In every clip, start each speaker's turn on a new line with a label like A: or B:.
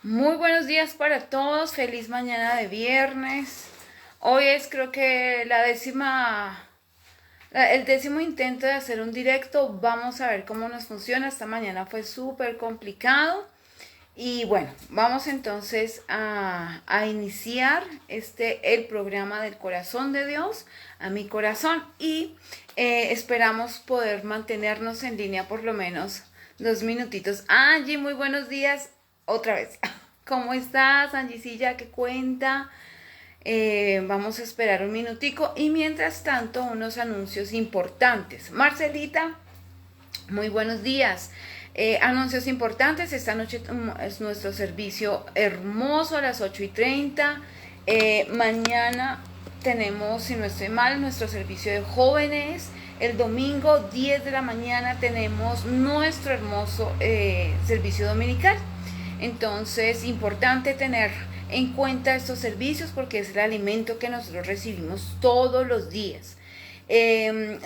A: Muy buenos días para todos, feliz mañana de viernes. Hoy es creo que el décimo intento de hacer un directo. Vamos a ver cómo nos funciona. Esta mañana fue súper complicado. Y bueno, vamos entonces a iniciar el programa del corazón de Dios a mi corazón y esperamos poder mantenernos en línea por lo menos 2 minutitos. Angie, muy buenos días otra vez. ¿Cómo estás, Angisilla? ¿Qué cuenta? Vamos a esperar un minutico y mientras tanto unos anuncios importantes. Marcelita, muy buenos días. Anuncios importantes. Esta noche es nuestro servicio hermoso a las 8:30. Mañana tenemos, si no estoy mal, nuestro servicio de jóvenes. El domingo 10 de la mañana tenemos nuestro hermoso servicio dominical. Entonces, importante tener en cuenta estos servicios porque es el alimento que nosotros recibimos todos los días.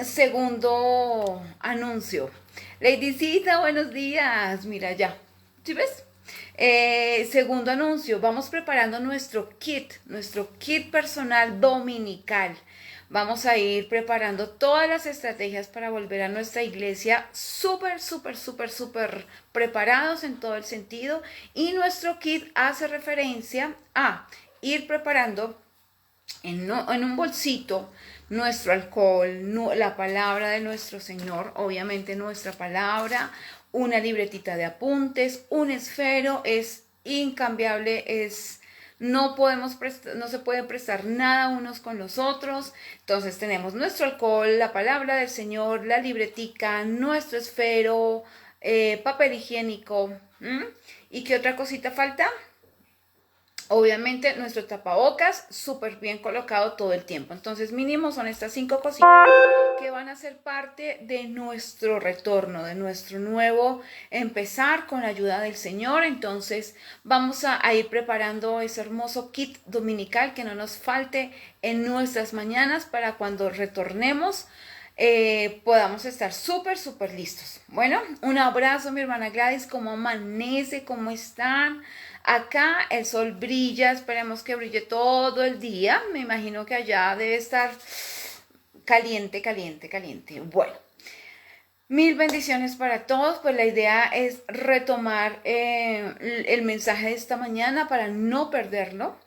A: Segundo anuncio. Ladycita, buenos días. Mira ya. ¿Sí ves? Segundo anuncio. Vamos preparando nuestro kit personal dominical. Vamos a ir preparando todas las estrategias para volver a nuestra iglesia súper, súper, súper, súper preparados en todo el sentido. Y nuestro kit hace referencia a ir preparando en un bolsito nuestro alcohol, la palabra de nuestro Señor, obviamente nuestra palabra, una libretita de apuntes, un esfero, es incambiable, no se puede prestar nada unos con los otros. Entonces tenemos nuestro alcohol, la palabra del Señor, la libretica, nuestro esfero, papel higiénico. ¿Y qué otra cosita falta? Obviamente nuestro tapabocas súper bien colocado todo el tiempo. Entonces mínimo son estas 5 cositas que van a ser parte de nuestro retorno, de nuestro nuevo empezar con la ayuda del Señor. Entonces vamos a ir preparando ese hermoso kit dominical que no nos falte en nuestras mañanas para cuando retornemos. Podamos estar súper, súper listos. Bueno, un abrazo, mi hermana Gladys. ¿Cómo amanece? ¿Cómo están? Acá el sol brilla, esperemos que brille todo el día. Me imagino que allá debe estar caliente, caliente, caliente. Bueno, mil bendiciones para todos. Pues la idea es retomar el mensaje de esta mañana para no perderlo.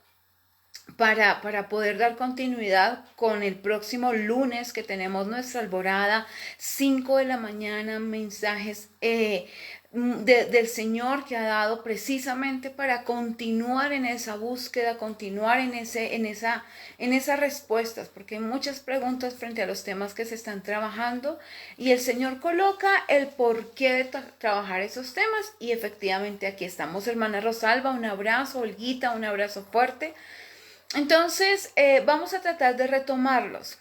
A: Para poder dar continuidad con el próximo lunes que tenemos nuestra alborada, 5 de la mañana, mensajes del Señor que ha dado precisamente para continuar en esa búsqueda, continuar en esas respuestas, porque hay muchas preguntas frente a los temas que se están trabajando y el Señor coloca el porqué de trabajar esos temas y efectivamente aquí estamos. Hermana Rosalba, un abrazo. Olguita, un abrazo fuerte. Entonces, vamos a tratar de retomarlos.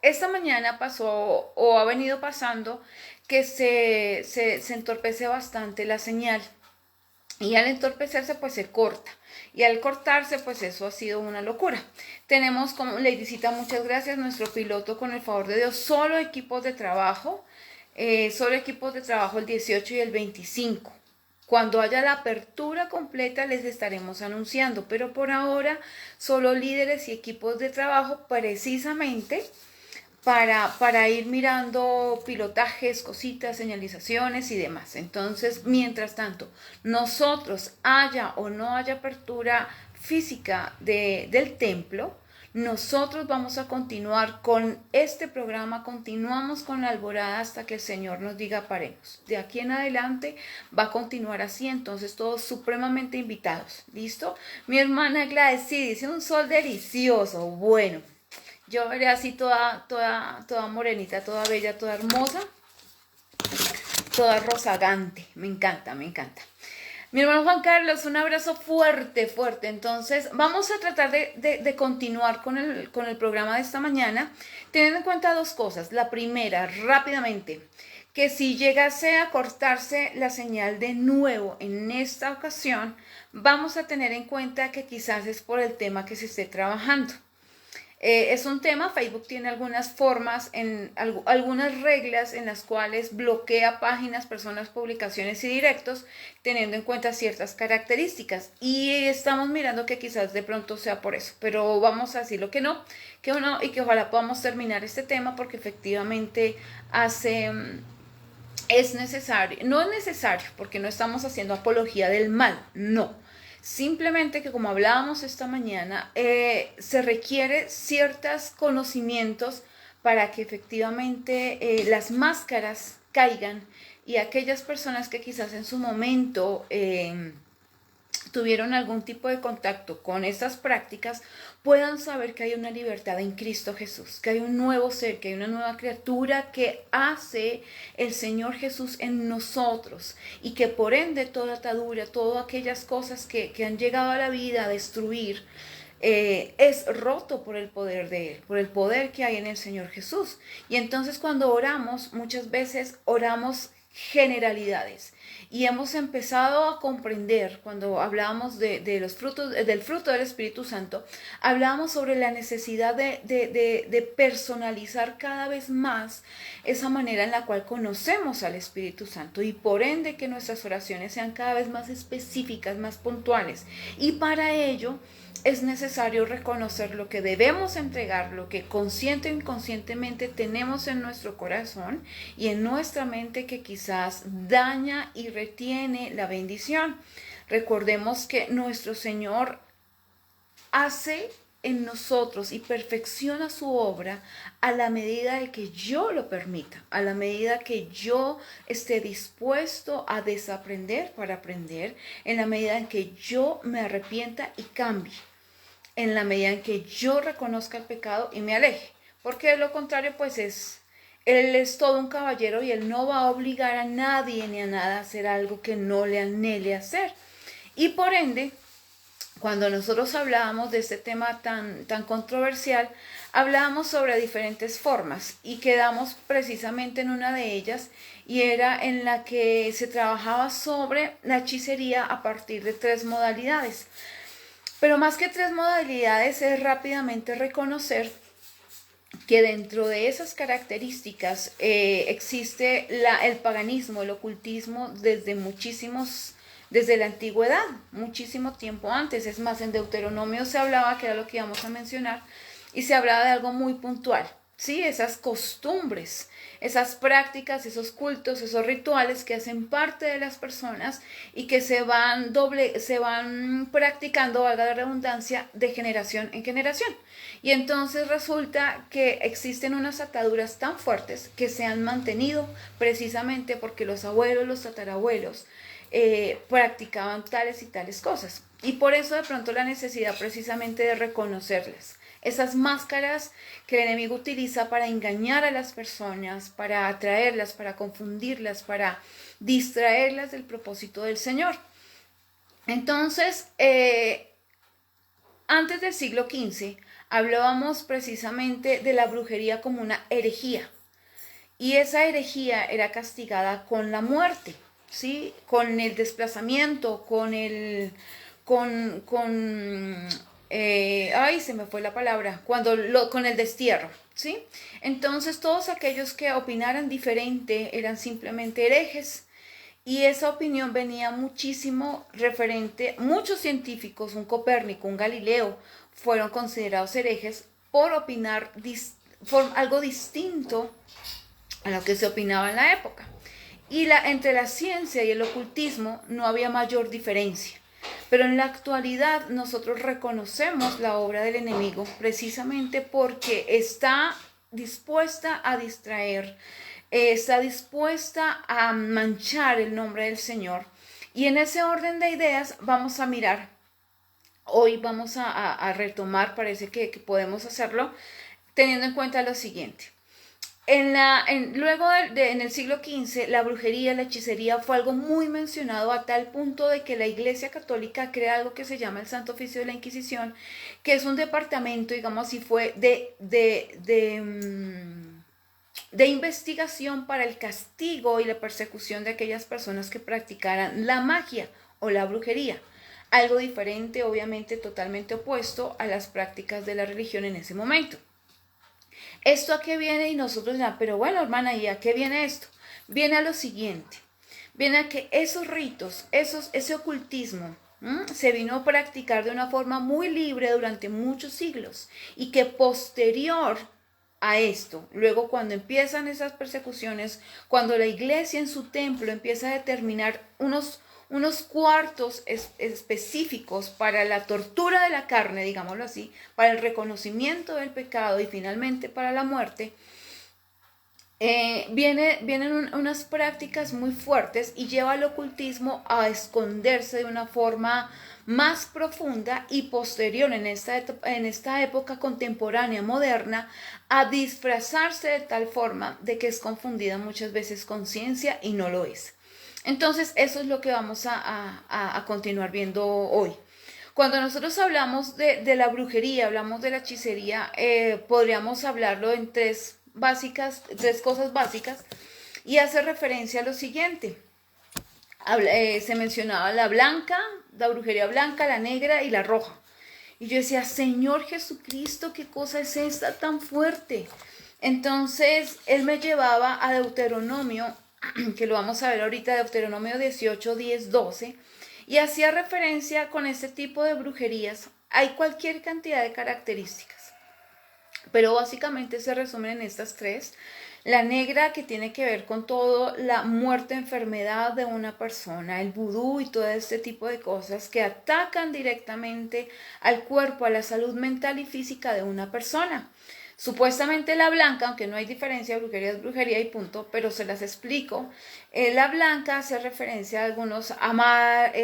A: Esta mañana pasó o ha venido pasando que se entorpece bastante la señal. Y al entorpecerse, pues se corta. Y al cortarse, pues eso ha sido una locura. Tenemos, como Ladycita, muchas gracias, nuestro piloto, con el favor de Dios, solo equipos de trabajo el 18 y el 25. Cuando haya la apertura completa les estaremos anunciando, pero por ahora solo líderes y equipos de trabajo precisamente para ir mirando pilotajes, cositas, señalizaciones y demás. Entonces, mientras tanto, nosotros haya o no haya apertura física del templo, nosotros vamos a continuar con este programa, continuamos con la alborada hasta que el Señor nos diga paremos. De aquí en adelante va a continuar así, entonces todos supremamente invitados. ¿Listo? Mi hermana Gladys, sí, dice un sol delicioso. Bueno, yo veré así toda morenita, toda bella, toda hermosa, toda rozagante. Me encanta, me encanta. Mi hermano Juan Carlos, un abrazo fuerte, fuerte. Entonces, vamos a tratar de continuar con el programa de esta mañana, teniendo en cuenta dos cosas. La primera, rápidamente, que si llegase a cortarse la señal de nuevo en esta ocasión, vamos a tener en cuenta que quizás es por el tema que se esté trabajando. Es un tema, Facebook tiene algunas formas, algunas reglas en las cuales bloquea páginas, personas, publicaciones y directos, teniendo en cuenta ciertas características. Y estamos mirando que quizás de pronto sea por eso, pero vamos a decirlo que no, y que ojalá podamos terminar este tema porque efectivamente hace... Es necesario, no es necesario porque no estamos haciendo apología del mal, no. Simplemente que como hablábamos esta mañana, se requiere ciertos conocimientos para que efectivamente las máscaras caigan y aquellas personas que quizás en su momento tuvieron algún tipo de contacto con estas prácticas, puedan saber que hay una libertad en Cristo Jesús, que hay un nuevo ser, que hay una nueva criatura que hace el Señor Jesús en nosotros y que por ende toda atadura, todas aquellas cosas que han llegado a la vida a destruir, es roto por el poder de Él, por el poder que hay en el Señor Jesús. Y entonces cuando oramos, muchas veces oramos generalidades. Y hemos empezado a comprender, cuando hablábamos de los frutos, del fruto del Espíritu Santo, hablábamos sobre la necesidad de personalizar cada vez más esa manera en la cual conocemos al Espíritu Santo y por ende que nuestras oraciones sean cada vez más específicas, más puntuales. Y para ello es necesario reconocer lo que debemos entregar, lo que consciente o inconscientemente tenemos en nuestro corazón y en nuestra mente que quizás daña y retiene la bendición. Recordemos que nuestro Señor hace en nosotros y perfecciona su obra a la medida de que yo lo permita, a la medida que yo esté dispuesto a desaprender para aprender, en la medida en que yo me arrepienta y cambie, en la medida en que yo reconozca el pecado y me aleje, porque de lo contrario pues Él es todo un caballero y Él no va a obligar a nadie ni a nada a hacer algo que no le anhele hacer. Y por ende, cuando nosotros hablábamos de este tema tan controversial, hablábamos sobre diferentes formas y quedamos precisamente en una de ellas y era en la que se trabajaba sobre la hechicería a partir de 3 modalidades. Pero más que 3 modalidades es rápidamente reconocer que dentro de esas características existe el paganismo, el ocultismo desde la antigüedad, muchísimo tiempo antes. Es más, en Deuteronomio se hablaba, que era lo que íbamos a mencionar, y se hablaba de algo muy puntual, ¿sí? Esas costumbres, esas prácticas, esos cultos, esos rituales que hacen parte de las personas y que se van practicando, valga la redundancia, de generación en generación. Y entonces resulta que existen unas ataduras tan fuertes que se han mantenido precisamente porque los abuelos, los tatarabuelos, practicaban tales y tales cosas. Y por eso de pronto la necesidad precisamente de reconocerlas. Esas máscaras que el enemigo utiliza para engañar a las personas, para atraerlas, para confundirlas, para distraerlas del propósito del Señor. Entonces, antes del siglo XV, hablábamos precisamente de la brujería como una herejía. Y esa herejía era castigada con la muerte, ¿sí? Con el desplazamiento, ay, se me fue la palabra, con el destierro, ¿sí? Entonces todos aquellos que opinaran diferente eran simplemente herejes. Y esa opinión venía muchísimo referente, muchos científicos, un Copérnico, un Galileo, fueron considerados herejes por opinar algo distinto a lo que se opinaba en la época. Y entre la ciencia y el ocultismo no había mayor diferencia. Pero en la actualidad nosotros reconocemos la obra del enemigo precisamente porque está dispuesta a distraer, está dispuesta a manchar el nombre del Señor. Y en ese orden de ideas vamos a mirar, hoy vamos a retomar, parece que podemos hacerlo, teniendo en cuenta lo siguiente. Luego en el siglo XV, la brujería, la hechicería fue algo muy mencionado a tal punto de que la Iglesia Católica crea algo que se llama el Santo Oficio de la Inquisición, que es un departamento, digamos así, fue de investigación para el castigo y la persecución de aquellas personas que practicaran la magia o la brujería. Algo diferente, obviamente totalmente opuesto a las prácticas de la religión en ese momento. ¿Esto a qué viene? Y nosotros ya, pero bueno, hermana, ¿y a qué viene esto? Viene a lo siguiente. Viene a que esos ritos, ese ocultismo, se vino a practicar de una forma muy libre durante muchos siglos y que posterior a esto, luego cuando empiezan esas persecuciones, cuando la iglesia en su templo empieza a determinar unos cuartos específicos para la tortura de la carne, digámoslo así, para el reconocimiento del pecado y finalmente para la muerte, vienen unas prácticas muy fuertes y lleva al ocultismo a esconderse de una forma más profunda y posterior en esta época contemporánea moderna a disfrazarse de tal forma de que es confundida muchas veces con ciencia y no lo es. Entonces eso es lo que vamos a continuar viendo hoy. Cuando nosotros hablamos de la brujería, hablamos de la hechicería, podríamos hablarlo en tres cosas básicas y hace referencia a lo siguiente. Se mencionaba la blanca, la brujería blanca, la negra y la roja. Y yo decía, Señor Jesucristo, ¿qué cosa es esta tan fuerte? Entonces él me llevaba a Deuteronomio, que lo vamos a ver ahorita, Deuteronomio 18, 10, 12, y hacía referencia con este tipo de brujerías. Hay cualquier cantidad de características, pero básicamente se resumen en estas tres. La negra, que tiene que ver con todo la muerte, enfermedad de una persona, el vudú y todo este tipo de cosas que atacan directamente al cuerpo, a la salud mental y física de una persona. Supuestamente la blanca, aunque no hay diferencia, brujería es brujería y punto, pero se las explico. La blanca hace referencia a algunos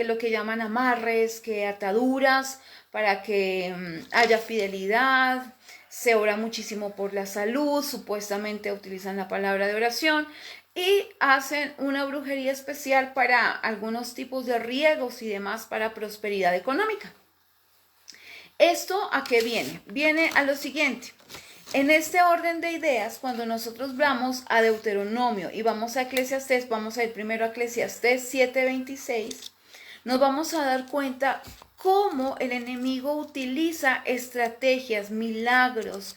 A: lo que llaman amarres, que ataduras para que haya fidelidad. Se ora muchísimo por la salud, supuestamente utilizan la palabra de oración y hacen una brujería especial para algunos tipos de riegos y demás para prosperidad económica. ¿Esto a qué viene? Viene a lo siguiente. En este orden de ideas, cuando nosotros vamos a Deuteronomio y vamos a Eclesiastés, vamos a ir primero a Eclesiastés 7:26, nos vamos a dar cuenta cómo el enemigo utiliza estrategias, milagros,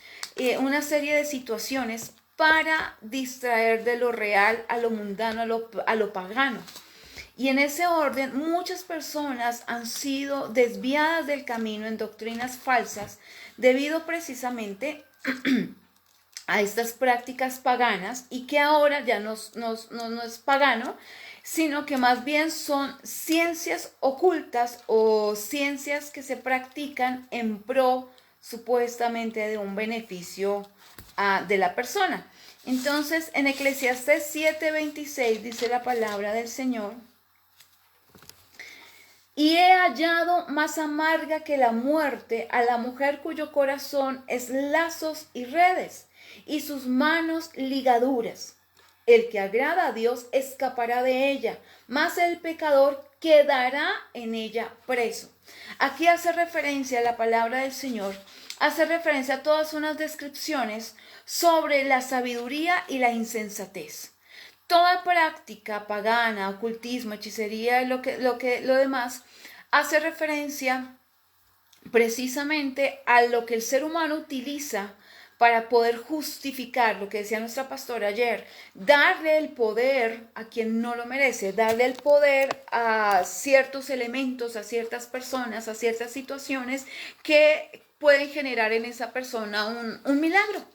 A: una serie de situaciones para distraer de lo real a lo mundano, a lo pagano. Y en ese orden, muchas personas han sido desviadas del camino en doctrinas falsas debido precisamente a estas prácticas paganas y que ahora ya no es pagano, sino que más bien son ciencias ocultas o ciencias que se practican en pro supuestamente de un beneficio de la persona. Entonces, en Eclesiastés 7:26 dice la palabra del Señor: y he hallado más amarga que la muerte a la mujer cuyo corazón es lazos y redes, y sus manos ligaduras. El que agrada a Dios escapará de ella, mas el pecador quedará en ella preso. Aquí hace referencia a la palabra del Señor, hace referencia a todas unas descripciones sobre la sabiduría y la insensatez. Toda práctica pagana, ocultismo, hechicería, lo demás, hace referencia precisamente a lo que el ser humano utiliza para poder justificar, lo que decía nuestra pastora ayer, darle el poder a quien no lo merece, darle el poder a ciertos elementos, a ciertas personas, a ciertas situaciones que pueden generar en esa persona un milagro,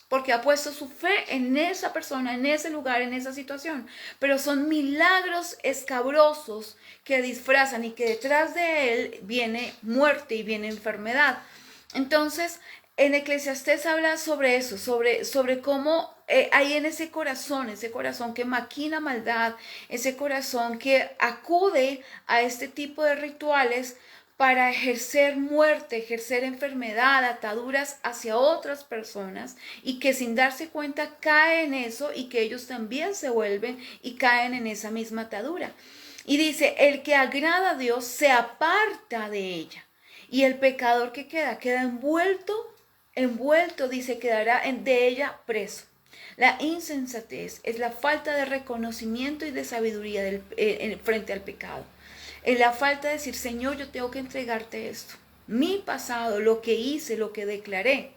A: porque ha puesto su fe en esa persona, en ese lugar, en esa situación. Pero son milagros escabrosos que disfrazan y que detrás de él viene muerte y viene enfermedad. Entonces, en Eclesiastés habla sobre eso, sobre cómo hay en ese corazón que maquina maldad, ese corazón que acude a este tipo de rituales para ejercer muerte, ejercer enfermedad, ataduras hacia otras personas y que sin darse cuenta cae en eso y que ellos también se vuelven y caen en esa misma atadura. Y dice, el que agrada a Dios se aparta de ella y el pecador que queda envuelto, dice, quedará de ella preso. La insensatez es la falta de reconocimiento y de sabiduría frente al pecado. Es la falta de decir, Señor, yo tengo que entregarte esto. Mi pasado, lo que hice, lo que declaré.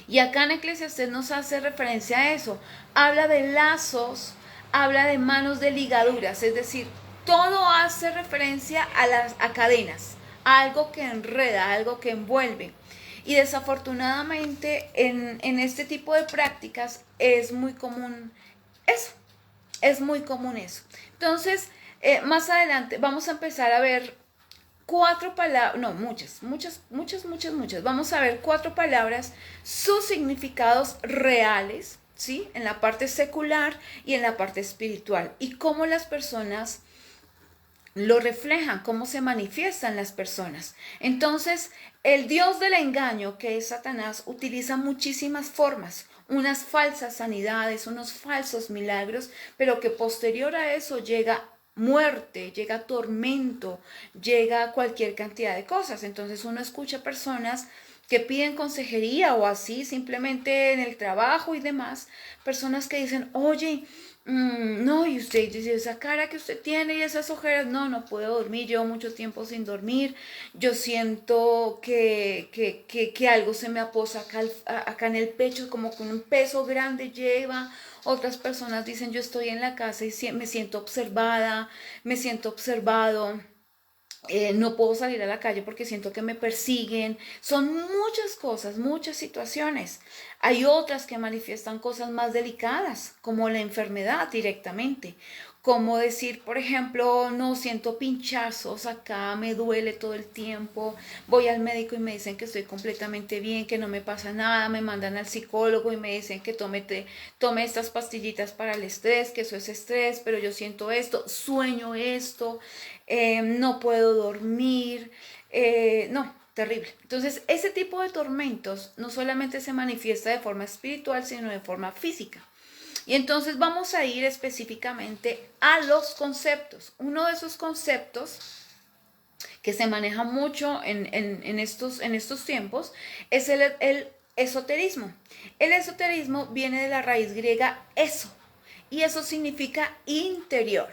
A: Y acá en Eclesiastés nos hace referencia a eso. Habla de lazos, habla de manos de ligaduras, es decir, todo hace referencia a cadenas, a algo que enreda, algo que envuelve. Y desafortunadamente en este tipo de prácticas es muy común eso, es muy común eso. Entonces, más adelante vamos a empezar a ver cuatro palabras, no, muchas. Vamos a ver cuatro palabras, sus significados reales, ¿sí? En la parte secular y en la parte espiritual. Y cómo las personas lo reflejan, cómo se manifiestan las personas. Entonces, el Dios del engaño, que es Satanás, utiliza muchísimas formas, unas falsas sanidades, unos falsos milagros, pero que posterior a eso llega muerte, llega tormento, llega cualquier cantidad de cosas. Entonces uno escucha personas que piden consejería o así, simplemente en el trabajo y demás, personas que dicen, oye, no, y usted dice, esa cara que usted tiene y esas ojeras, no, no puedo dormir, llevo mucho tiempo sin dormir, yo siento que algo se me aposa acá en el pecho, como con un peso grande lleva. Otras personas dicen, yo estoy en la casa y me siento observada, me siento observado. No puedo salir a la calle porque siento que me persiguen. Son muchas cosas, muchas situaciones. Hay otras que manifiestan cosas más delicadas, como la enfermedad directamente. Como decir, por ejemplo, no siento pinchazos acá, me duele todo el tiempo, voy al médico y me dicen que estoy completamente bien, que no me pasa nada, me mandan al psicólogo y me dicen que tome estas pastillitas para el estrés, que eso es estrés, pero yo siento esto, sueño esto, no puedo dormir, no, terrible. Entonces, ese tipo de tormentos no solamente se manifiesta de forma espiritual, sino de forma física. Y entonces vamos a ir específicamente a los conceptos. Uno de esos conceptos que se maneja mucho en estos tiempos es el esoterismo. El esoterismo viene de la raíz griega eso, y eso significa interior.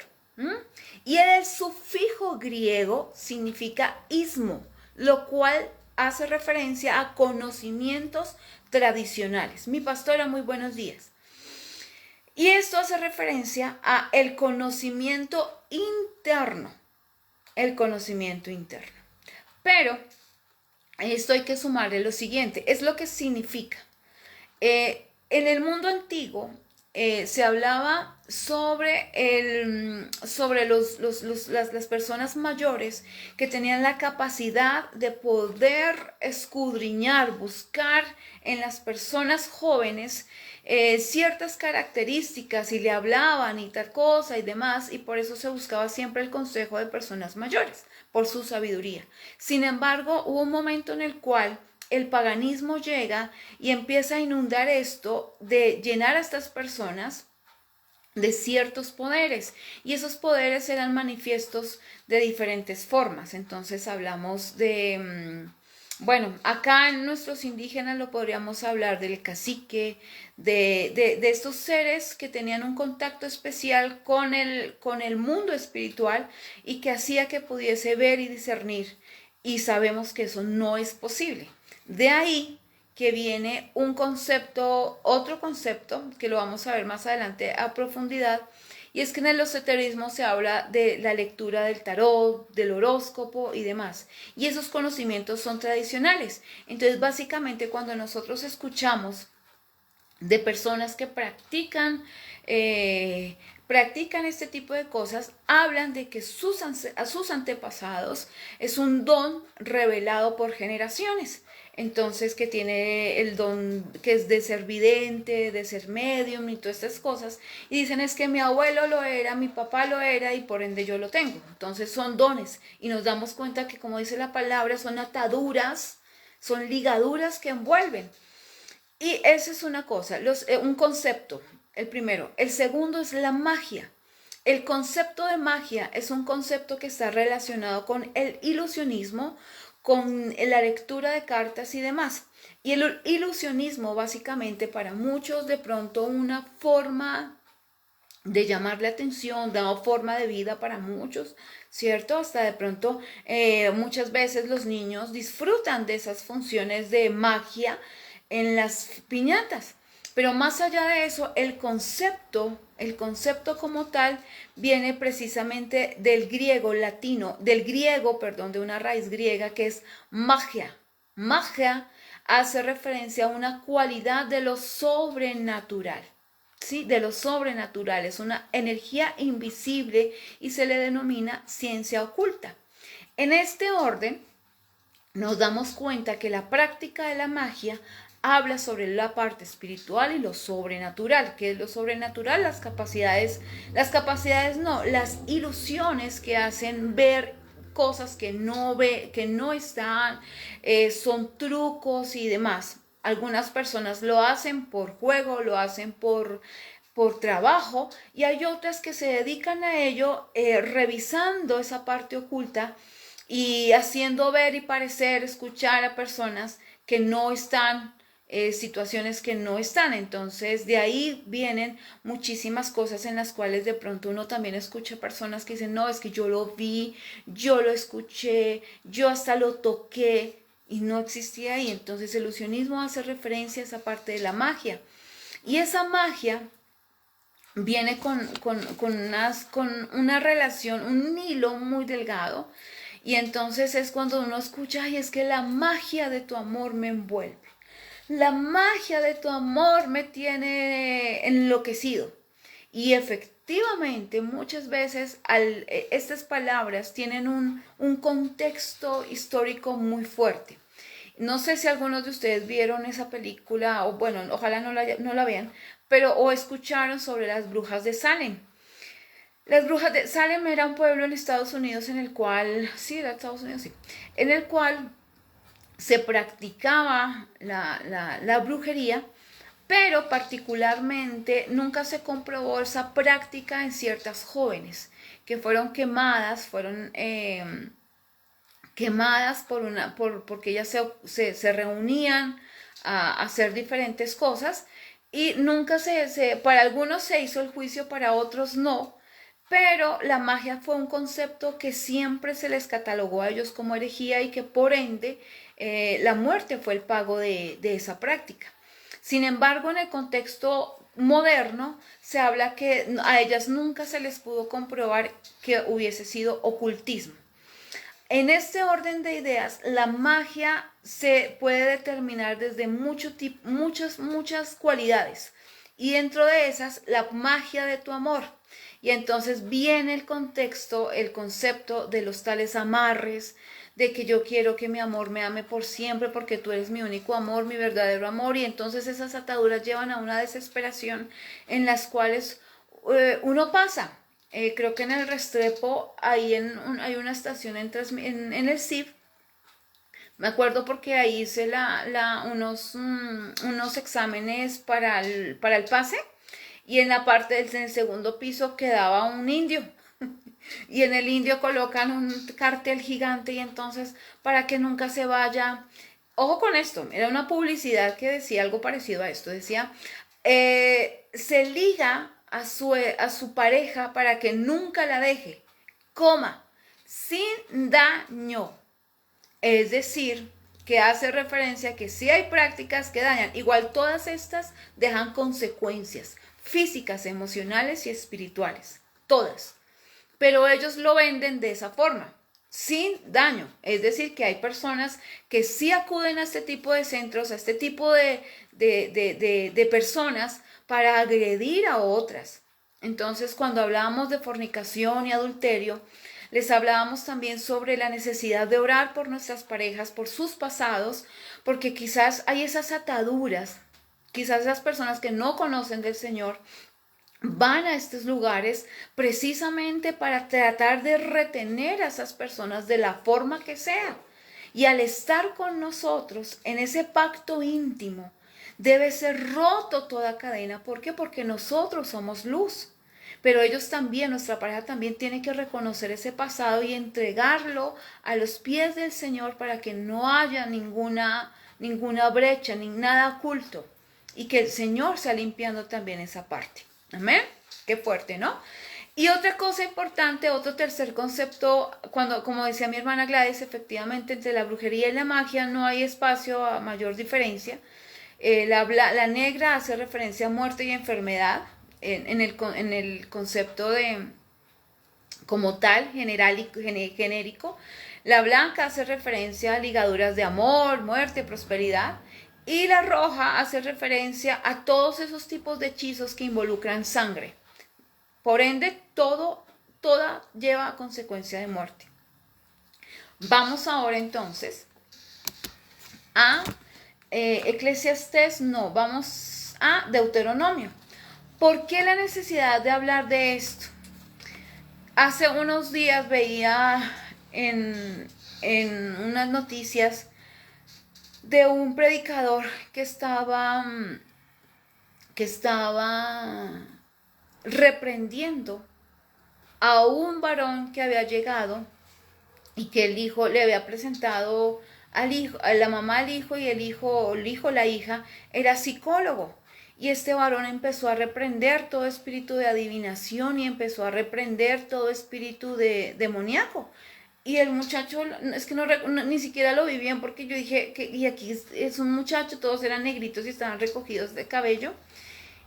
A: Y el sufijo griego significa ismo, lo cual hace referencia a conocimientos tradicionales. Mi pastora, muy buenos días. Y esto hace referencia a el conocimiento interno, el conocimiento interno. Pero esto hay que sumarle lo siguiente, es lo que significa. En el mundo antiguo se hablaba sobre las personas mayores que tenían la capacidad de poder escudriñar, buscar en las personas jóvenes ciertas características y le hablaban y tal cosa y demás, y por eso se buscaba siempre el consejo de personas mayores, por su sabiduría. Sin embargo, hubo un momento en el cual el paganismo llega y empieza a inundar esto de llenar a estas personas de ciertos poderes, y esos poderes eran manifiestos de diferentes formas. Entonces hablamos de, bueno, acá en nuestros indígenas lo podríamos hablar del cacique, de estos seres que tenían un contacto especial con el mundo espiritual y que hacía que pudiese ver y discernir, y sabemos que eso no es posible. De ahí que viene un concepto, otro concepto, que lo vamos a ver más adelante a profundidad, y es que en el esoterismo se habla de la lectura del tarot, del horóscopo y demás. Y esos conocimientos son tradicionales. Entonces, básicamente, cuando nosotros escuchamos de personas que practican este tipo de cosas, hablan de que a sus antepasados es un don revelado por generaciones. Entonces, que tiene el don que es de ser vidente, de ser medium y todas estas cosas. Y dicen, es que mi abuelo lo era, mi papá lo era y por ende yo lo tengo. Entonces son dones. Y nos damos cuenta que, como dice la palabra, son ataduras, son ligaduras que envuelven. Y esa es una cosa, un concepto, el primero. El segundo es la magia. El concepto de magia es un concepto que está relacionado con el ilusionismo, con la lectura de cartas y demás. Y el ilusionismo, básicamente, para muchos de pronto una forma de llamar la atención, de una forma de vida para muchos, ¿cierto? Hasta de pronto muchas veces los niños disfrutan de esas funciones de magia en las piñatas. Pero más allá de eso, el concepto como tal viene precisamente del griego latino, del griego, perdón, de una raíz griega que es magia. Magia hace referencia a una cualidad de lo sobrenatural. ¿Sí? De lo sobrenatural, es una energía invisible y se le denomina ciencia oculta. En este orden, nos damos cuenta que la práctica de la magia habla sobre la parte espiritual y lo sobrenatural. ¿Qué es lo sobrenatural? Las capacidades no, las ilusiones que hacen ver cosas que no están, son trucos y demás. Algunas personas lo hacen por juego, lo hacen por trabajo, y hay otras que se dedican a ello revisando esa parte oculta y haciendo ver y parecer, escuchar a personas que no están, situaciones que no están. Entonces de ahí vienen muchísimas cosas en las cuales de pronto uno también escucha personas que dicen, no, es que yo lo vi, yo lo escuché, yo hasta lo toqué y no existía ahí. Entonces el ilusionismo hace referencia a esa parte de la magia. Y esa magia viene con una relación, un hilo muy delgado. Y entonces es cuando uno escucha, ay, es que la magia de tu amor me envuelve. La magia de tu amor me tiene enloquecido. Y efectivamente, muchas veces estas palabras tienen un contexto histórico muy fuerte. No sé si algunos de ustedes vieron esa película, o bueno, ojalá no la vean, pero o escucharon sobre las brujas de Salem. Las brujas de Salem era un pueblo en Estados Unidos en el cual, sí, era Estados Unidos, sí, en el cual se practicaba la brujería, pero particularmente nunca se comprobó esa práctica en ciertas jóvenes que fueron quemadas, quemadas porque ellas se reunían a hacer diferentes cosas y nunca para algunos se hizo el juicio, para otros no, pero la magia fue un concepto que siempre se les catalogó a ellos como herejía y que por ende la muerte fue el pago de esa práctica. Sin embargo, en el contexto moderno se habla que a ellas nunca se les pudo comprobar que hubiese sido ocultismo. En este orden de ideas, la magia se puede determinar desde muchas cualidades. Y dentro de esas, la magia de tu amor. Y entonces viene el contexto, el concepto de los tales amarres, de que yo quiero que mi amor me ame por siempre porque tú eres mi único amor, mi verdadero amor. Y entonces esas ataduras llevan a una desesperación en las cuales uno pasa. Creo que en el Restrepo hay una estación en el CIF. Me acuerdo porque ahí hice unos exámenes para el pase, y en la parte del segundo piso quedaba un indio. Y en el indio colocan un cartel gigante, y entonces para que nunca se vaya. Ojo con esto, era una publicidad que decía algo parecido a esto. Decía, se liga a su pareja para que nunca la deje, coma, sin daño. Es decir, que hace referencia a que sí hay prácticas que dañan. Igual todas estas dejan consecuencias físicas, emocionales y espirituales. Todas. Pero ellos lo venden de esa forma, sin daño. Es decir, que hay personas que sí acuden a este tipo de centros, a este tipo de personas para agredir a otras. Entonces, cuando hablábamos de fornicación y adulterio, les hablábamos también sobre la necesidad de orar por nuestras parejas, por sus pasados, porque quizás hay esas ataduras, quizás esas personas que no conocen del Señor van a estos lugares precisamente para tratar de retener a esas personas de la forma que sea. Y al estar con nosotros en ese pacto íntimo, debe ser roto toda cadena. ¿Por qué? Porque nosotros somos luz. Pero ellos también, nuestra pareja también tiene que reconocer ese pasado y entregarlo a los pies del Señor para que no haya ninguna brecha, ni nada oculto. Y que el Señor sea limpiando también esa parte. Amén. Qué fuerte, ¿no? Y otra cosa importante, otro tercer concepto, como decía mi hermana Gladys, efectivamente entre la brujería y la magia no hay espacio a mayor diferencia. La negra hace referencia a muerte y enfermedad en el concepto de como tal, general y genérico. La blanca hace referencia a ligaduras de amor, muerte, prosperidad. Y la roja hace referencia a todos esos tipos de hechizos que involucran sangre. Por ende, toda lleva a consecuencia de muerte. Vamos ahora entonces a Eclesiastés, no, vamos a Deuteronomio. ¿Por qué la necesidad de hablar de esto? Hace unos días veía en unas noticias de un predicador que estaba reprendiendo a un varón que había llegado y que el hijo le había presentado al hijo, a la mamá al hijo, y el hijo, la hija, era psicólogo. Y este varón empezó a reprender todo espíritu de adivinación y empezó a reprender todo espíritu de demoníaco. Y el muchacho, es que ni siquiera lo vi bien, porque yo dije, y aquí es un muchacho, todos eran negritos y estaban recogidos de cabello.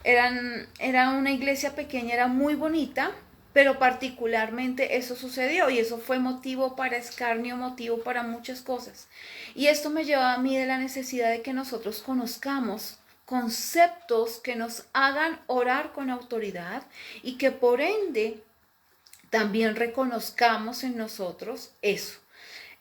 A: Era una iglesia pequeña, era muy bonita, pero particularmente eso sucedió y eso fue motivo para escarnio, motivo para muchas cosas. Y esto me lleva a mí de la necesidad de que nosotros conozcamos conceptos que nos hagan orar con autoridad y que por ende también reconozcamos en nosotros eso.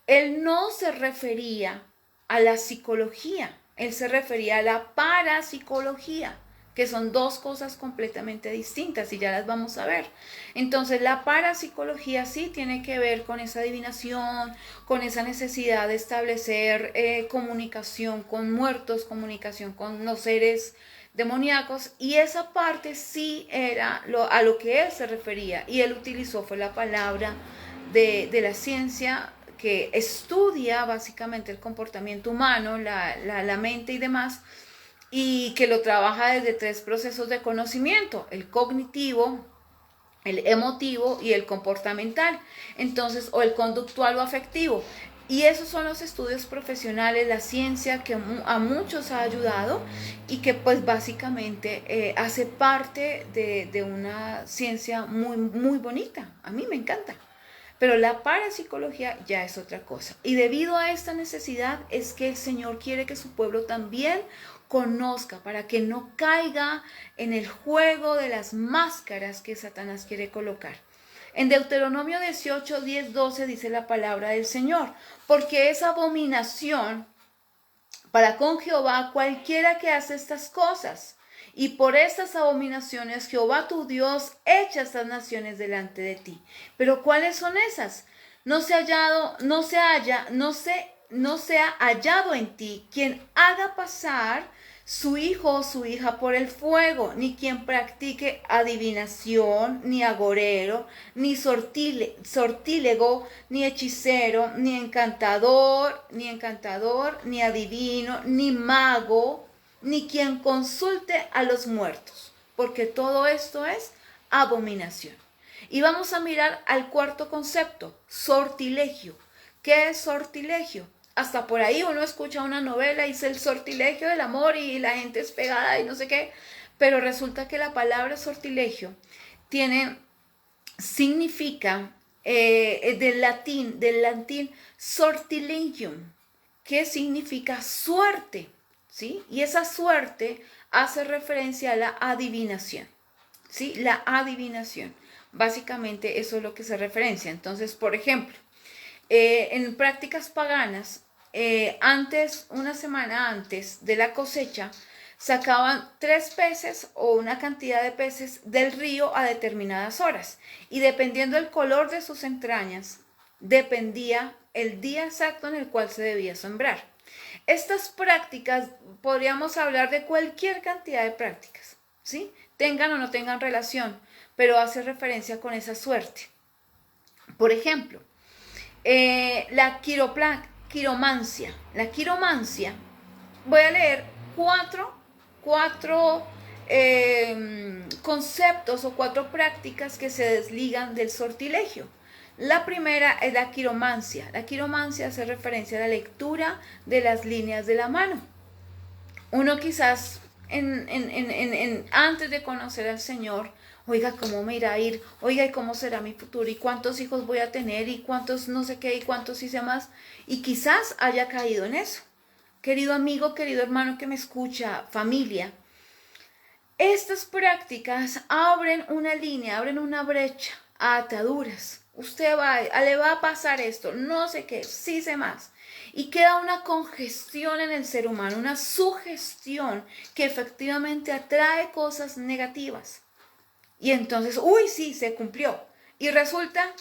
A: Él no se refería a la psicología, él se refería a la parapsicología, que son dos cosas completamente distintas y ya las vamos a ver. Entonces la parapsicología sí tiene que ver con esa adivinación, con esa necesidad de establecer comunicación con muertos, comunicación con los seres demoníacos, y esa parte sí era a lo que él se refería, y él utilizó fue la palabra de la ciencia que estudia básicamente el comportamiento humano, la mente y demás, y que lo trabaja desde tres procesos de conocimiento: el cognitivo, el emotivo y el comportamental, entonces, o el conductual o afectivo. Y esos son los estudios profesionales, la ciencia que a muchos ha ayudado y que pues básicamente hace parte de una ciencia muy, muy bonita. A mí me encanta. Pero la parapsicología ya es otra cosa. Y debido a esta necesidad es que el Señor quiere que su pueblo también conozca, para que no caiga en el juego de las máscaras que Satanás quiere colocar. En Deuteronomio 18, 10, 12 dice la palabra del Señor: porque es abominación para con Jehová cualquiera que hace estas cosas, y por estas abominaciones Jehová tu Dios echa estas naciones delante de ti. Pero ¿cuáles son esas? No se ha hallado en ti quien haga pasar su hijo o su hija por el fuego, ni quien practique adivinación, ni agorero, ni sortílego, ni hechicero, ni encantador, ni adivino, ni mago, ni quien consulte a los muertos, porque todo esto es abominación. Y vamos a mirar al cuarto concepto: sortilegio. ¿Qué es sortilegio? Hasta por ahí uno escucha una novela y dice el sortilegio del amor y la gente es pegada y no sé qué, pero resulta que la palabra sortilegio significa del latín sortilegium, que significa suerte, ¿sí? Y esa suerte hace referencia a la adivinación, ¿sí? La adivinación. Básicamente eso es lo que se referencia. Entonces, por ejemplo, en prácticas paganas, una semana antes de la cosecha, sacaban 3 peces o una cantidad de peces del río a determinadas horas, y dependiendo del color de sus entrañas, dependía el día exacto en el cual se debía sembrar. Estas prácticas, podríamos hablar de cualquier cantidad de prácticas, ¿sí? Tengan o no tengan relación, pero hace referencia con esa suerte. Por ejemplo, la quiromancia. La quiromancia, voy a leer cuatro conceptos o 4 prácticas que se desligan del sortilegio. La primera es la quiromancia. La quiromancia hace referencia a la lectura de las líneas de la mano. Uno quizás antes de conocer al Señor, oiga, ¿cómo me irá a ir? Oiga, ¿y cómo será mi futuro? ¿Y cuántos hijos voy a tener? ¿Y cuántos no sé qué? ¿Y cuántos hice más? Y quizás haya caído en eso. Querido amigo, querido hermano que me escucha, familia, estas prácticas abren una línea, abren una brecha a ataduras. Le va a pasar esto, no sé qué, sí sé más. Y queda una congestión en el ser humano, una sugestión que efectivamente atrae cosas negativas. Y entonces, uy, sí, se cumplió. Y resulta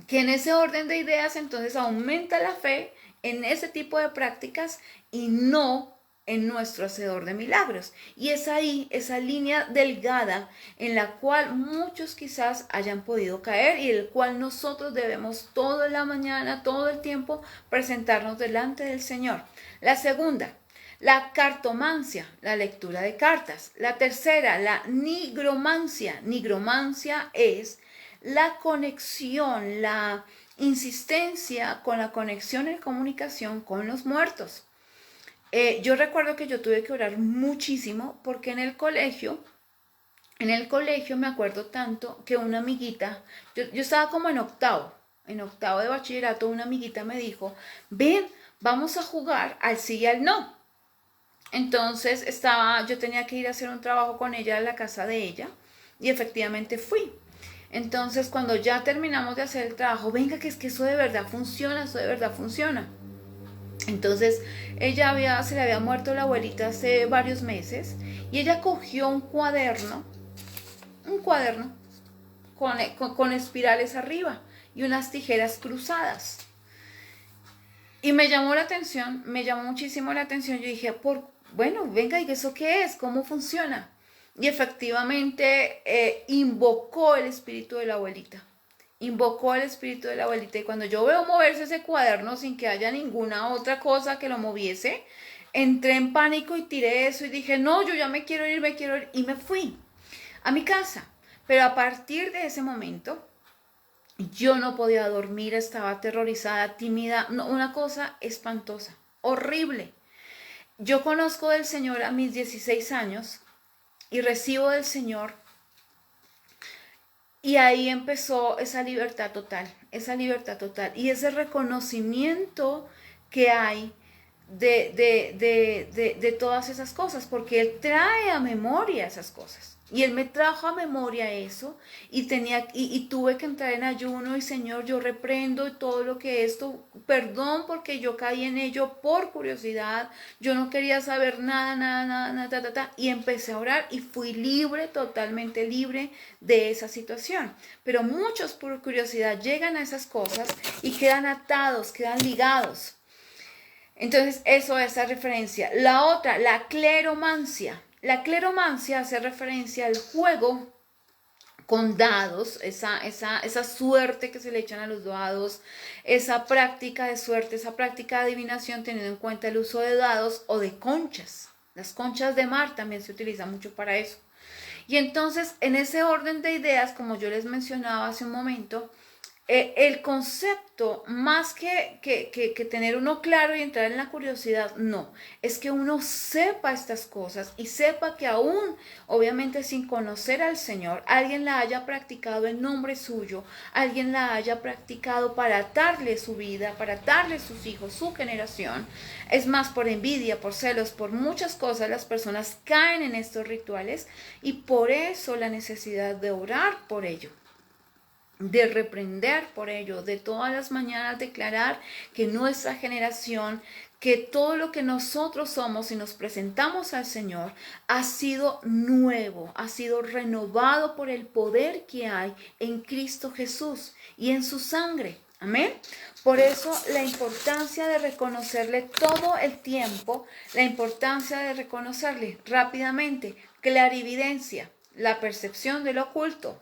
A: que en ese orden de ideas entonces aumenta la fe en ese tipo de prácticas y no en nuestro hacedor de milagros. Y es ahí esa línea delgada en la cual muchos quizás hayan podido caer y el cual nosotros debemos toda la mañana, todo el tiempo, presentarnos delante del Señor. La segunda, la cartomancia, la lectura de cartas. La tercera, la nigromancia. Nigromancia es la conexión, la insistencia con la conexión y comunicación con los muertos. Yo recuerdo que yo tuve que orar muchísimo porque en el colegio me acuerdo tanto que una amiguita, yo estaba como en octavo de bachillerato, una amiguita me dijo, ven, vamos a jugar al sí y al no. Entonces yo tenía que ir a hacer un trabajo con ella en la casa de ella y efectivamente fui. Entonces cuando ya terminamos de hacer el trabajo, venga que es que eso de verdad funciona, eso de verdad funciona. Entonces se le había muerto la abuelita hace varios meses y ella cogió un cuaderno con espirales arriba y unas tijeras cruzadas. Y me llamó muchísimo la atención. Yo dije, bueno, venga, ¿y eso qué es? ¿Cómo funciona? Y efectivamente invocó el espíritu de la abuelita. Invocó el espíritu de la abuelita. Y cuando yo veo moverse ese cuaderno sin que haya ninguna otra cosa que lo moviese, entré en pánico y tiré eso y dije, no, yo ya me quiero ir. Y me fui a mi casa. Pero a partir de ese momento, yo no podía dormir, estaba aterrorizada, tímida, no, una cosa espantosa, horrible. Yo conozco del Señor a mis 16 años y recibo del Señor y ahí empezó esa libertad total y ese reconocimiento que hay de todas esas cosas, porque Él trae a memoria esas cosas. Y Él me trajo a memoria eso y tuve que entrar en ayuno y Señor, yo reprendo todo lo que esto, perdón porque yo caí en ello por curiosidad, yo no quería saber nada, y empecé a orar y fui libre, totalmente libre de esa situación. Pero muchos por curiosidad llegan a esas cosas y quedan atados, quedan ligados. Entonces, eso es esa referencia. La otra, la cleromancia. La cleromancia hace referencia al juego con dados, esa suerte que se le echan a los dados, esa práctica de suerte, esa práctica de adivinación teniendo en cuenta el uso de dados o de conchas. Las conchas de mar también se utilizan mucho para eso. Y entonces, en ese orden de ideas, como yo les mencionaba hace un momento, el concepto, más que tener uno claro y entrar en la curiosidad, no, es que uno sepa estas cosas y sepa que aún, obviamente sin conocer al Señor, alguien la haya practicado en nombre suyo, alguien la haya practicado para atarle su vida, para atarle sus hijos, su generación. Es más, por envidia, por celos, por muchas cosas, las personas caen en estos rituales y por eso la necesidad de orar por ello, de reprender por ello, de todas las mañanas declarar que nuestra generación, que todo lo que nosotros somos y nos presentamos al Señor ha sido nuevo, ha sido renovado por el poder que hay en Cristo Jesús y en su sangre. Amén. Por eso la importancia de reconocerle todo el tiempo, la importancia de reconocerle rápidamente, clarividencia, la percepción del oculto,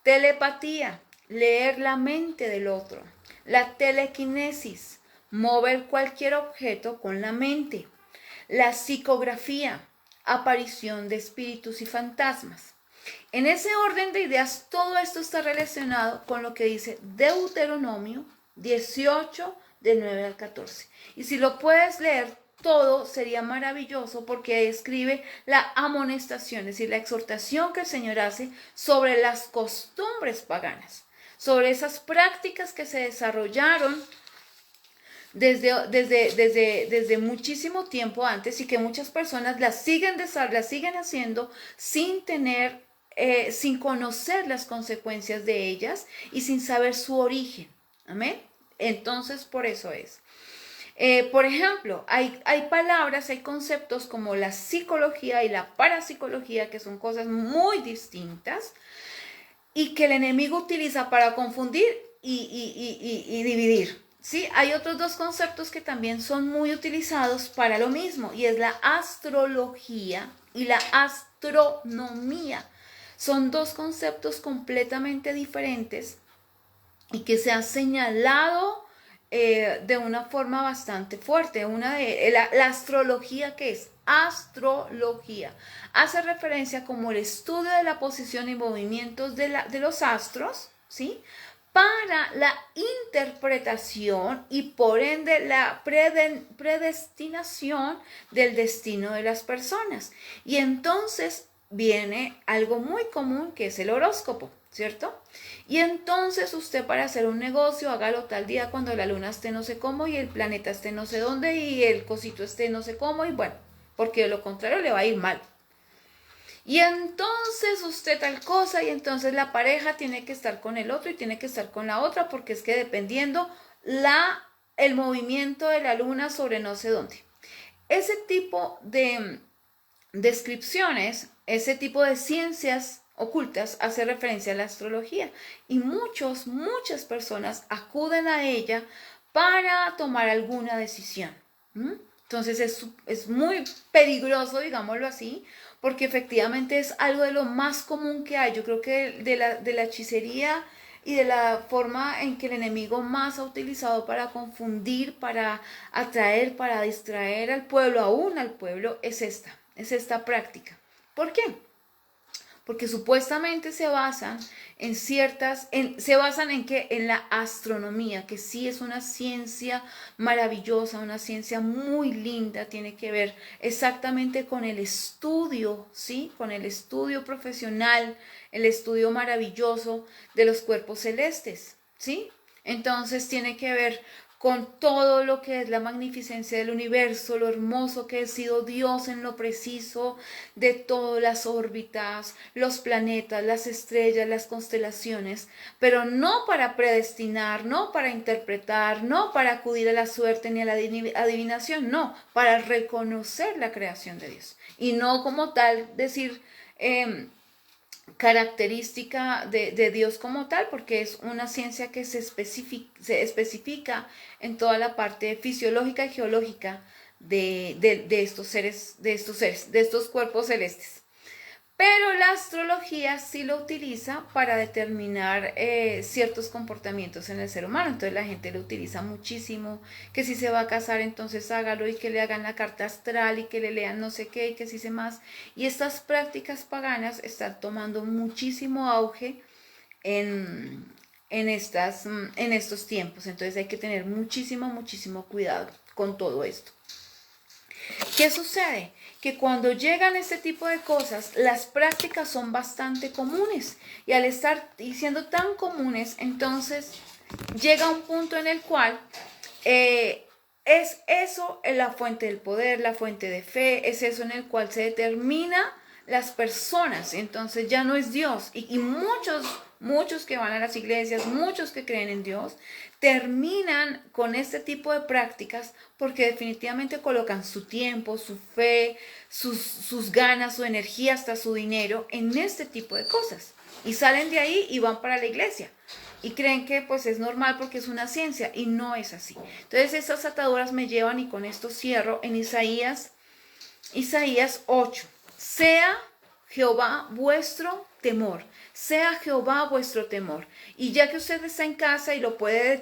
A: telepatía, leer la mente del otro, la telequinesis, mover cualquier objeto con la mente, la psicografía, aparición de espíritus y fantasmas. En ese orden de ideas, todo esto está relacionado con lo que dice Deuteronomio 18, del 9 al 14. Y si lo puedes leer todo, sería maravilloso porque describe la amonestación, es decir, la exhortación que el Señor hace sobre las costumbres paganas, sobre esas prácticas que se desarrollaron desde muchísimo tiempo antes y que muchas personas las siguen haciendo sin tener, sin conocer las consecuencias de ellas y sin saber su origen. Amén. Entonces, por eso es. Por ejemplo, hay palabras, hay conceptos como la psicología y la parapsicología, que son cosas muy distintas y que el enemigo utiliza para confundir y dividir. ¿Sí? Hay otros dos conceptos que también son muy utilizados para lo mismo, y es la astrología y la astronomía. Son dos conceptos completamente diferentes y que se han señalado de una forma bastante fuerte. La astrología, ¿qué es? Astrología hace referencia como el estudio de la posición y movimientos de los astros, ¿sí? Para la interpretación y por ende la predestinación del destino de las personas. Y entonces viene algo muy común, que es el horóscopo, ¿cierto? Y entonces usted, para hacer un negocio, hágalo tal día cuando la luna esté no sé cómo y el planeta esté no sé dónde y el cosito esté no sé cómo, y bueno, porque de lo contrario le va a ir mal. Y entonces usted tal cosa, y entonces la pareja tiene que estar con el otro y tiene que estar con la otra, porque es que dependiendo el movimiento de la luna sobre no sé dónde. Ese tipo de descripciones, ese tipo de ciencias ocultas hace referencia a la astrología, y muchas personas acuden a ella para tomar alguna decisión. Entonces es muy peligroso, digámoslo así, porque efectivamente es algo de lo más común que hay. Yo creo que de la hechicería y de la forma en que el enemigo más ha utilizado para confundir, para atraer, para distraer al pueblo, aún al pueblo, es esta práctica. ¿Por qué? Porque supuestamente se basan en la astronomía, que sí es una ciencia maravillosa, una ciencia muy linda, tiene que ver exactamente con el estudio, ¿sí? Con el estudio profesional, el estudio maravilloso de los cuerpos celestes, ¿sí? Entonces tiene que ver con todo lo que es la magnificencia del universo, lo hermoso que ha sido Dios en lo preciso de todas las órbitas, los planetas, las estrellas, las constelaciones, pero no para predestinar, no para interpretar, no para acudir a la suerte ni a la adivinación, no, para reconocer la creación de Dios. Y no como tal decir característica de Dios como tal, porque es una ciencia que se especifica en toda la parte fisiológica y geológica de estos cuerpos celestes. Pero la astrología sí lo utiliza para determinar ciertos comportamientos en el ser humano. Entonces la gente lo utiliza muchísimo, que si se va a casar entonces hágalo, y que le hagan la carta astral y que le lean no sé qué y que si se más. Y estas prácticas paganas están tomando muchísimo auge en estos tiempos. Entonces hay que tener muchísimo cuidado con todo esto. ¿Qué sucede? Que cuando llegan este tipo de cosas, las prácticas son bastante comunes, y al estar siendo tan comunes, entonces llega un punto en el cual es eso la fuente del poder, la fuente de fe, es eso en el cual se determina las personas. Entonces ya no es Dios, y muchos que van a las iglesias, muchos que creen en Dios, terminan con este tipo de prácticas porque definitivamente colocan su tiempo, su fe, sus ganas, su energía, hasta su dinero en este tipo de cosas, y salen de ahí y van para la iglesia y creen que pues es normal porque es una ciencia, y no es así. Entonces estas ataduras me llevan, y con esto cierro, en Isaías 8. Sea Jehová vuestro temor, sea Jehová vuestro temor. Y ya que usted está en casa y lo puede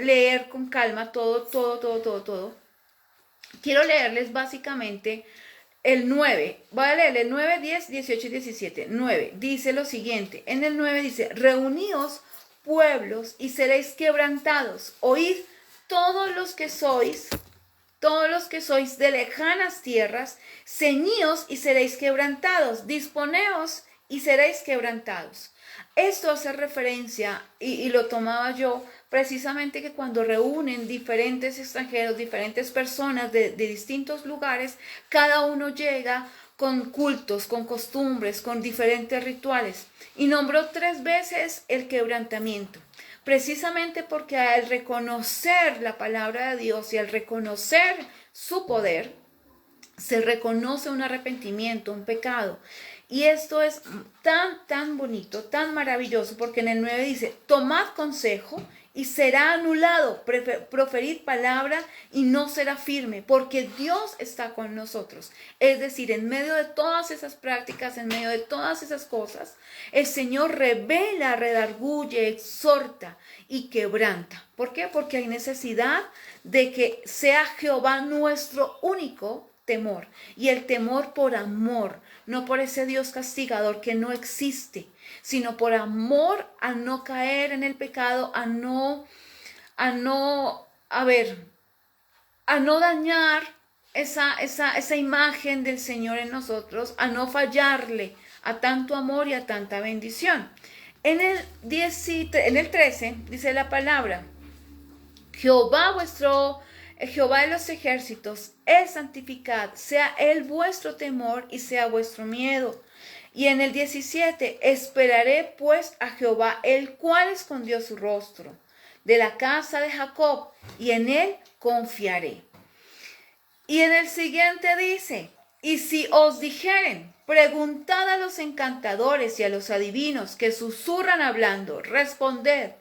A: leer con calma todo, quiero leerles básicamente el 9, voy a leer el 9, 10, 18 y 17. 9 dice lo siguiente, en el 9 dice, reuníos pueblos y seréis quebrantados, oíd todos los que sois de lejanas tierras, ceñíos y seréis quebrantados, disponeos y seréis quebrantados. Esto hace referencia, y lo tomaba yo, precisamente que cuando reúnen diferentes extranjeros, diferentes personas de distintos lugares, cada uno llega con cultos, con costumbres, con diferentes rituales. Y nombró 3 veces el quebrantamiento, precisamente porque al reconocer la palabra de Dios y al reconocer su poder, se reconoce un arrepentimiento, un pecado. Y esto es tan bonito, tan maravilloso, porque en el 9 dice, tomad consejo y será anulado, proferid palabra y no será firme, porque Dios está con nosotros. Es decir, en medio de todas esas prácticas, en medio de todas esas cosas, el Señor revela, redarguye, exhorta y quebranta. ¿Por qué? Porque hay necesidad de que sea Jehová nuestro único temor, y el temor por amor, no por ese Dios castigador que no existe, sino por amor a no caer en el pecado, a no dañar esa imagen del Señor en nosotros, a no fallarle a tanto amor y a tanta bendición. En el 13 dice la palabra, Jehová de los ejércitos es santificado, sea él vuestro temor y sea vuestro miedo. Y en el 17, esperaré pues a Jehová, el cual escondió su rostro de la casa de Jacob, y en él confiaré. Y en el siguiente dice, y si os dijeren, preguntad a los encantadores y a los adivinos que susurran hablando, responded,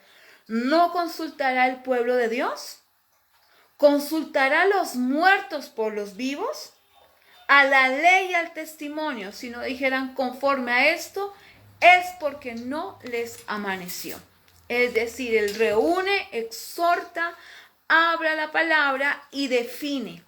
A: ¿no consultará el pueblo de Dios? ¿Consultará a los muertos por los vivos? A la ley y al testimonio, si no dijeran conforme a esto, es porque no les amaneció. Es decir, él reúne, exhorta, habla la palabra y define.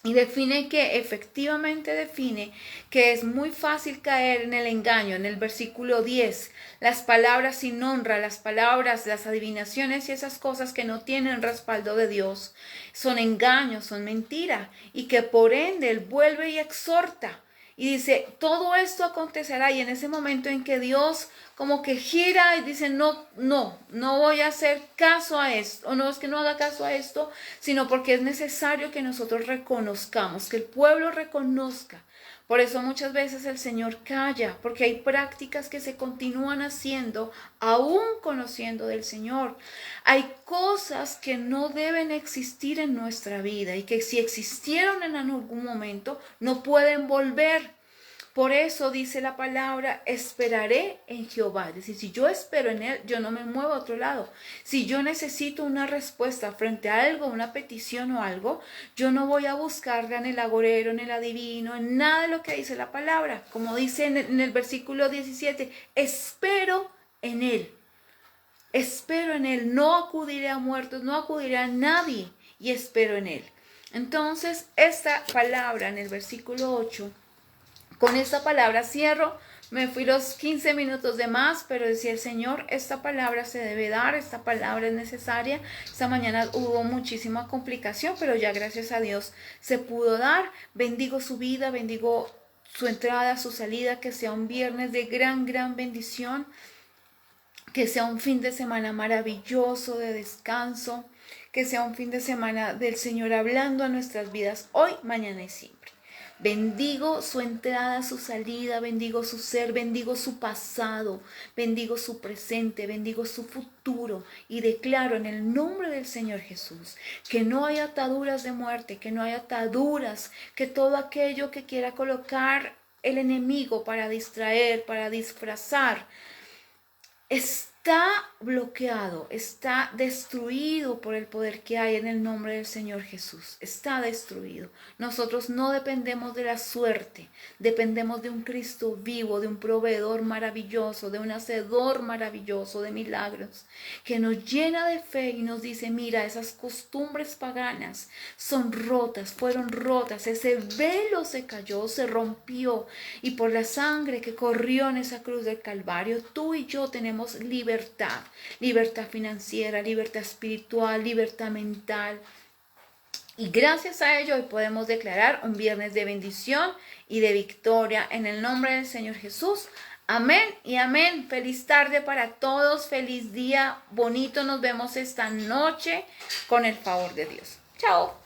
A: Y define que efectivamente define que es muy fácil caer en el engaño. En el versículo 10, las palabras sin honra, las palabras, las adivinaciones y esas cosas que no tienen respaldo de Dios son engaños, son mentira, y que por ende Él vuelve y exhorta. Y dice, todo esto acontecerá, y en ese momento en que Dios como que gira y dice, no voy a hacer caso a esto, o no es que no haga caso a esto, sino porque es necesario que nosotros reconozcamos, que el pueblo reconozca. Por eso muchas veces el Señor calla, porque hay prácticas que se continúan haciendo, aún conociendo del Señor. Hay cosas que no deben existir en nuestra vida y que si existieron en algún momento, no pueden volver. Por eso dice la palabra, esperaré en Jehová. Es decir, si yo espero en Él, yo no me muevo a otro lado. Si yo necesito una respuesta frente a algo, una petición o algo, yo no voy a buscarla en el agorero, en el adivino, en nada de lo que dice la palabra. Como dice en el versículo 17, espero en Él. Espero en Él, no acudiré a muertos, no acudiré a nadie, y espero en Él. Entonces, esta palabra en el versículo 8, con esta palabra cierro. Me fui los 15 minutos de más, pero decía el Señor, esta palabra se debe dar, esta palabra es necesaria. Esta mañana hubo muchísima complicación, pero ya gracias a Dios se pudo dar. Bendigo su vida, bendigo su entrada, su salida, que sea un viernes de gran bendición, que sea un fin de semana maravilloso de descanso, que sea un fin de semana del Señor hablando a nuestras vidas hoy, mañana y siempre. Bendigo su entrada, su salida, bendigo su ser, bendigo su pasado, bendigo su presente, bendigo su futuro, y declaro en el nombre del Señor Jesús que no hay ataduras de muerte, que no hay ataduras, que todo aquello que quiera colocar el enemigo para distraer, para disfrazar, está está bloqueado, está destruido por el poder que hay en el nombre del Señor Jesús. Está destruido. Nosotros no dependemos de la suerte, dependemos de un Cristo vivo, de un proveedor maravilloso, de un hacedor maravilloso de milagros, que nos llena de fe y nos dice, mira, esas costumbres paganas son rotas, fueron rotas, ese velo se cayó, se rompió, y por la sangre que corrió en esa cruz del Calvario, tú y yo tenemos libertad, libertad financiera, libertad espiritual, libertad mental. Y gracias a ello hoy podemos declarar un viernes de bendición y de victoria en el nombre del Señor Jesús. Amén y amén. Feliz tarde para todos, feliz día bonito. Nos vemos esta noche con el favor de Dios. Chao.